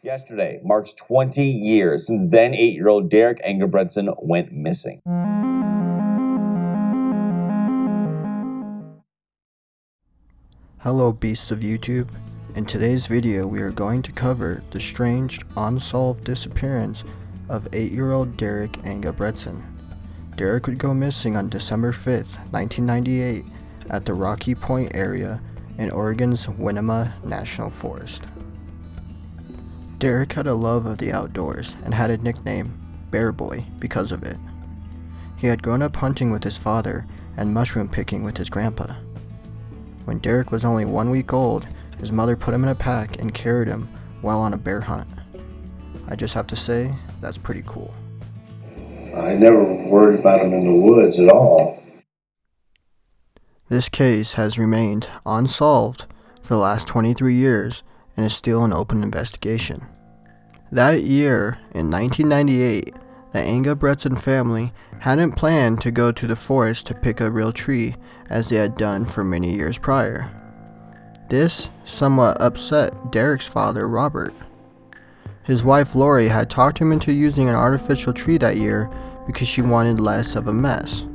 Yesterday marks 20 years since then 8-year-old Derrick Engebreston went missing. Hello beasts of YouTube. In today's video we are going to cover the strange, unsolved disappearance of 8-year-old Derrick Engebreston. Derrick would go missing on December 5th, 1998 at the Rocky Point area in Oregon's Winema National Forest. Derrick had a love of the outdoors and had a nickname, Bear Boy, because of it. He had grown up hunting with his father and mushroom picking with his grandpa. When Derrick was only 1 week old, his mother put him in a pack and carried him while on a bear hunt. I just have to say, that's pretty cool. I never worried about him in the woods at all. This case has remained unsolved for the last 23 years and is still an open investigation. That year, in 1998, the Engebreston family hadn't planned to go to the forest to pick a real tree as they had done for many years prior. This somewhat upset Derrick's father, Robert. His wife, Lori, had talked him into using an artificial tree that year because she wanted less of a mess.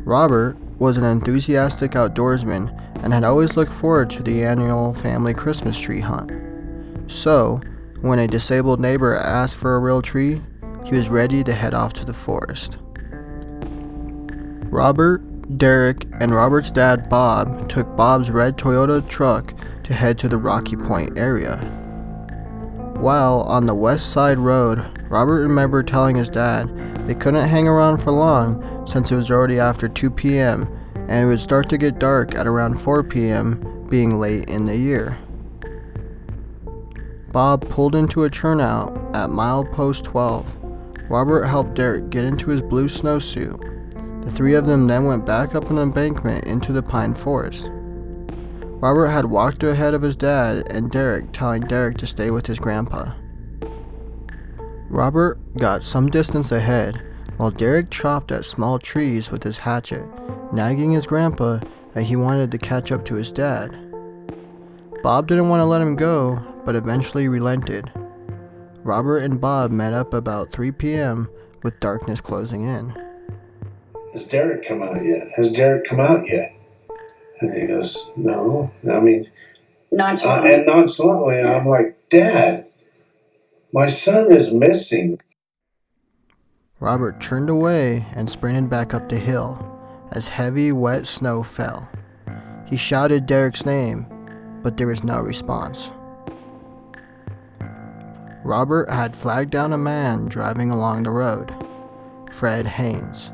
Robert was an enthusiastic outdoorsman and had always looked forward to the annual family Christmas tree hunt. So, when a disabled neighbor asked for a real tree, he was ready to head off to the forest. Robert, Derrick, and Robert's dad, Bob, took Bob's red Toyota truck to head to the Rocky Point area. While on the West Side Road, Robert remembered telling his dad they couldn't hang around for long since it was already after 2 p.m. and it would start to get dark at around 4 p.m., being late in the year. Bob pulled into a turnout at milepost 12. Robert helped Derrick get into his blue snowsuit. The three of them then went back up an embankment into the pine forest. Robert had walked ahead of his dad and Derrick, telling Derrick to stay with his grandpa. Robert got some distance ahead while Derrick chopped at small trees with his hatchet, nagging his grandpa that he wanted to catch up to his dad. Bob didn't want to let him go, but eventually relented. Robert and Bob met up about 3 p.m. with darkness closing in. Has Derrick come out yet? Has Derrick come out yet? And he goes, no. I mean, nonchalantly. And nonchalantly, and I'm like, Dad, my son is missing. Robert turned away and sprinted back up the hill as heavy, wet snow fell. He shouted Derrick's name, but there was no response. Robert had flagged down a man driving along the road, Fred Haynes,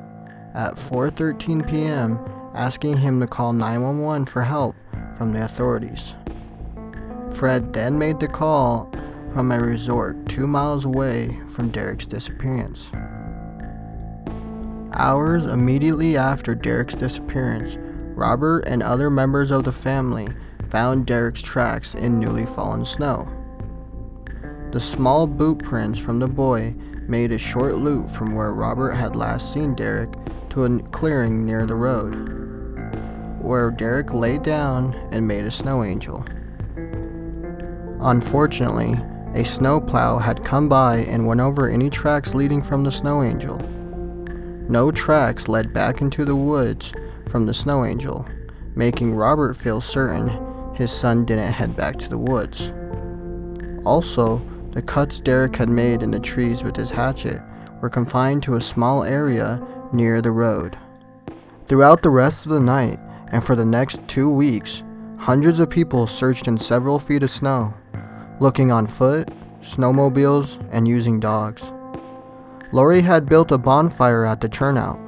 at 4:13 p.m., asking him to call 911 for help from the authorities. Fred then made the call from a resort 2 miles away from Derrick's disappearance. Hours immediately after Derrick's disappearance, Robert and other members of the family found Derrick's tracks in newly fallen snow. The small boot prints from the boy made a short loop from where Robert had last seen Derrick to a clearing near the road, where Derrick lay down and made a snow angel. Unfortunately, a snowplow had come by and went over any tracks leading from the snow angel. No tracks led back into the woods from the snow angel, making Robert feel certain his son didn't head back to the woods. Also, the cuts Derrick had made in the trees with his hatchet were confined to a small area near the road. Throughout the rest of the night and for the next 2 weeks, hundreds of people searched in several feet of snow, looking on foot, snowmobiles, and using dogs. Lori had built a bonfire at the turnout,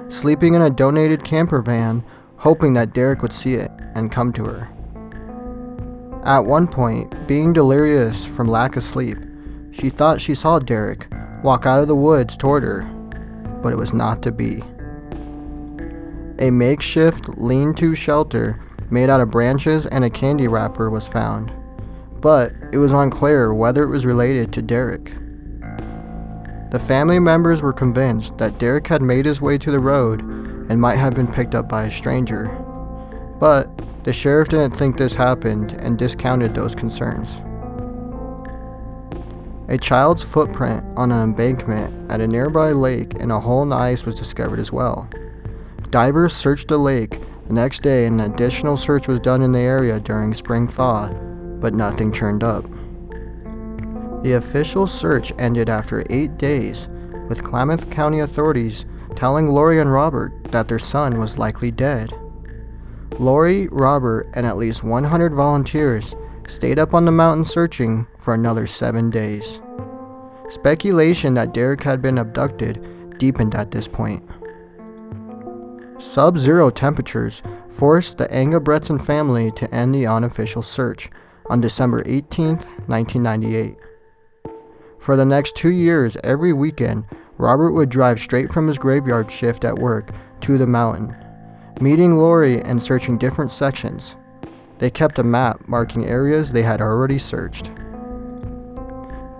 sleeping in a donated camper van, hoping that Derrick would see it and come to her. At one point, being delirious from lack of sleep, she thought she saw Derrick walk out of the woods toward her, but it was not to be. A makeshift lean-to shelter made out of branches and a candy wrapper was found, but it was unclear whether it was related to Derrick. The family members were convinced that Derrick had made his way to the road and might have been picked up by a stranger, but the sheriff didn't think this happened and discounted those concerns. A child's footprint on an embankment at a nearby lake in a hole in the ice was discovered as well. Divers searched the lake the next day and an additional search was done in the area during spring thaw, but nothing turned up. The official search ended after 8 days, with Klamath County authorities telling Lori and Robert that their son was likely dead. Lori, Robert, and at least 100 volunteers stayed up on the mountain searching for another 7 days. Speculation that Derrick had been abducted deepened at this point. Sub-zero temperatures forced the Engebreston family to end the unofficial search on December 18, 1998. For the next 2 years, every weekend, Robert would drive straight from his graveyard shift at work to the mountain, meeting Lori and searching different sections. They kept a map marking areas they had already searched.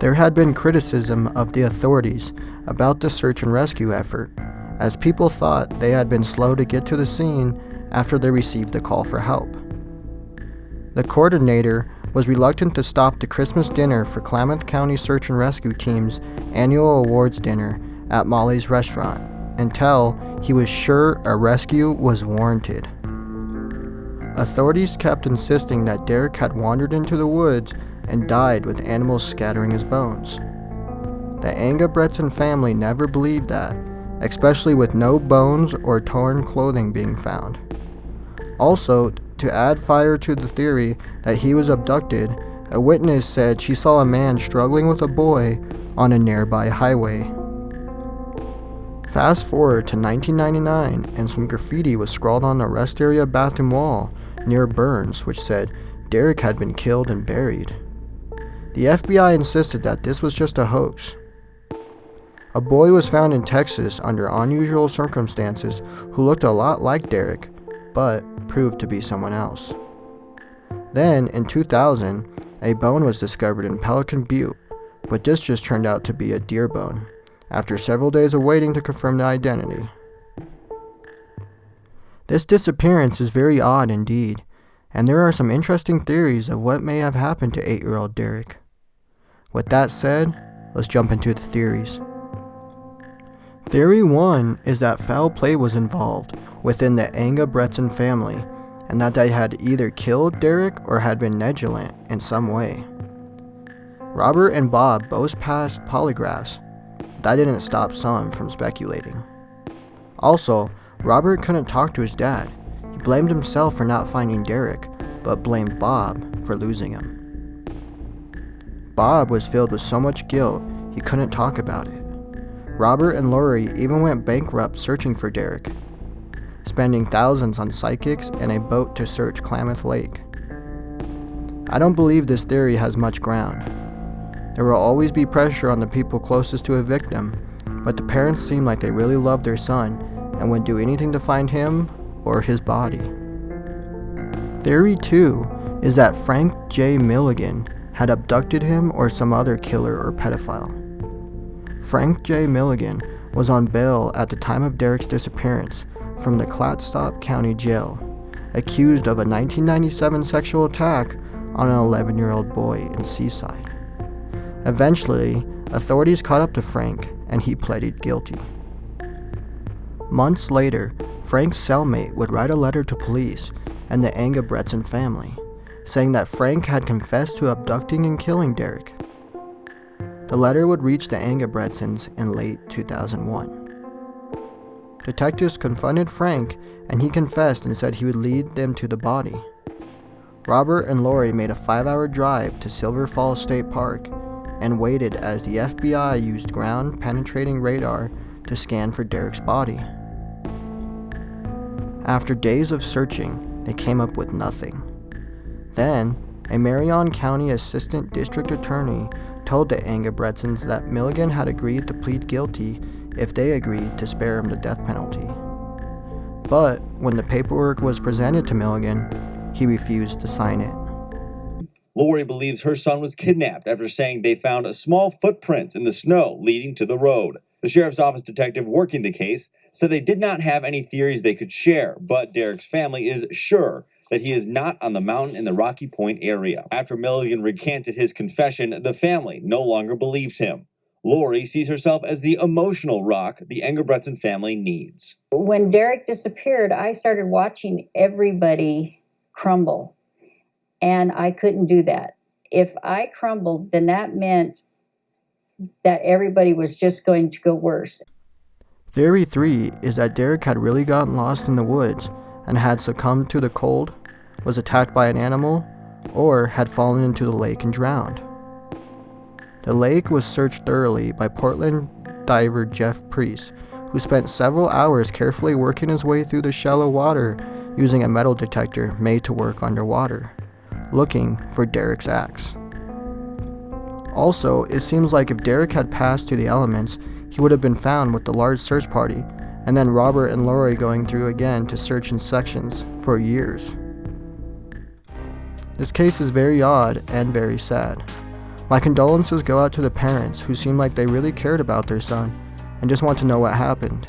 There had been criticism of the authorities about the search and rescue effort, as people thought they had been slow to get to the scene after they received the call for help. The coordinator was reluctant to stop the Christmas dinner for Klamath County Search and Rescue Team's annual awards dinner at Molly's restaurant until he was sure a rescue was warranted. Authorities kept insisting that Derrick had wandered into the woods and died with animals scattering his bones. The Engebreston family never believed that, especially with no bones or torn clothing being found. Also, to add fire to the theory that he was abducted, a witness said she saw a man struggling with a boy on a nearby highway. Fast forward to 1999 and some graffiti was scrawled on the rest area bathroom wall near Burns which said Derrick had been killed and buried. The FBI insisted that this was just a hoax. A boy was found in Texas under unusual circumstances who looked a lot like Derrick, but proved to be someone else. Then, in 2000, a bone was discovered in Pelican Butte, but this just turned out to be a deer bone, after several days of waiting to confirm the identity. This disappearance is very odd indeed, and there are some interesting theories of what may have happened to 8-year-old Derrick. With that said, let's jump into the theories. Theory 1 is that foul play was involved within the Engebreston family, and that they had either killed Derrick or had been negligent in some way. Robert and Bob both passed polygraphs, but that didn't stop some from speculating. Also, Robert couldn't talk to his dad. He blamed himself for not finding Derrick, but blamed Bob for losing him. Bob was filled with so much guilt he couldn't talk about it. Robert and Lori even went bankrupt searching for Derrick, spending thousands on psychics and a boat to search Klamath Lake. I don't believe this theory has much ground. There will always be pressure on the people closest to a victim, but the parents seem like they really love their son and would do anything to find him or his body. Theory 2 is that Frank J. Milligan had abducted him or some other killer or pedophile. Frank J. Milligan was on bail at the time of Derrick's disappearance from the Clatsop County Jail, accused of a 1997 sexual attack on an 11-year-old boy in Seaside. Eventually, authorities caught up to Frank and he pleaded guilty. Months later, Frank's cellmate would write a letter to police and the Engebreston family, saying that Frank had confessed to abducting and killing Derrick. The letter would reach the Engebrestons in late 2001. Detectives confronted Frank, and he confessed and said he would lead them to the body. Robert and Lori made a 5-hour drive to Silver Falls State Park and waited as the FBI used ground-penetrating radar to scan for Derrick's body. After days of searching, they came up with nothing. Then, a Marion County Assistant District Attorney told the Engebrestons that Milligan had agreed to plead guilty if they agreed to spare him the death penalty. But when the paperwork was presented to Milligan, he refused to sign it. Lori believes her son was kidnapped after saying they found a small footprint in the snow leading to the road. The sheriff's office detective working the case said they did not have any theories they could share, but Derrick's family is sure that he is not on the mountain in the Rocky Point area. After Milligan recanted his confession, the family no longer believed him. Lori sees herself as the emotional rock the Engebreston family needs. When Derrick disappeared, I started watching everybody crumble, and I couldn't do that. If I crumbled, then that meant that everybody was just going to go worse. Theory 3 is that Derrick had really gotten lost in the woods and had succumbed to the cold, was attacked by an animal, or had fallen into the lake and drowned. The lake was searched thoroughly by Portland diver Jeff Priest, who spent several hours carefully working his way through the shallow water using a metal detector made to work underwater, looking for Derrick's axe. Also, it seems like if Derrick had passed to the elements, he would have been found with the large search party, and then Robert and Lori going through again to search in sections for years. This case is very odd and very sad. My condolences go out to the parents who seem like they really cared about their son and just want to know what happened.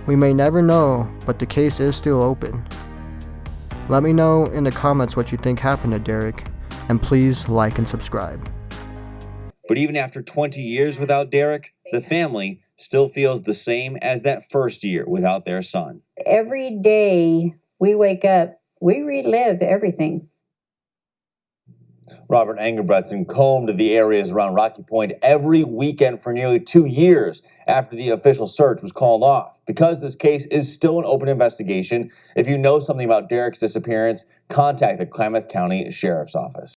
We may never know, but the case is still open. Let me know in the comments what you think happened to Derrick, and please like and subscribe. But even after 20 years without Derrick, the family still feels the same as that first year without their son. Every day we wake up, we relive everything. Robert Engebreston combed the areas around Rocky Point every weekend for nearly 2 years after the official search was called off. Because this case is still an open investigation, if you know something about Derrick's disappearance, contact the Klamath County Sheriff's Office.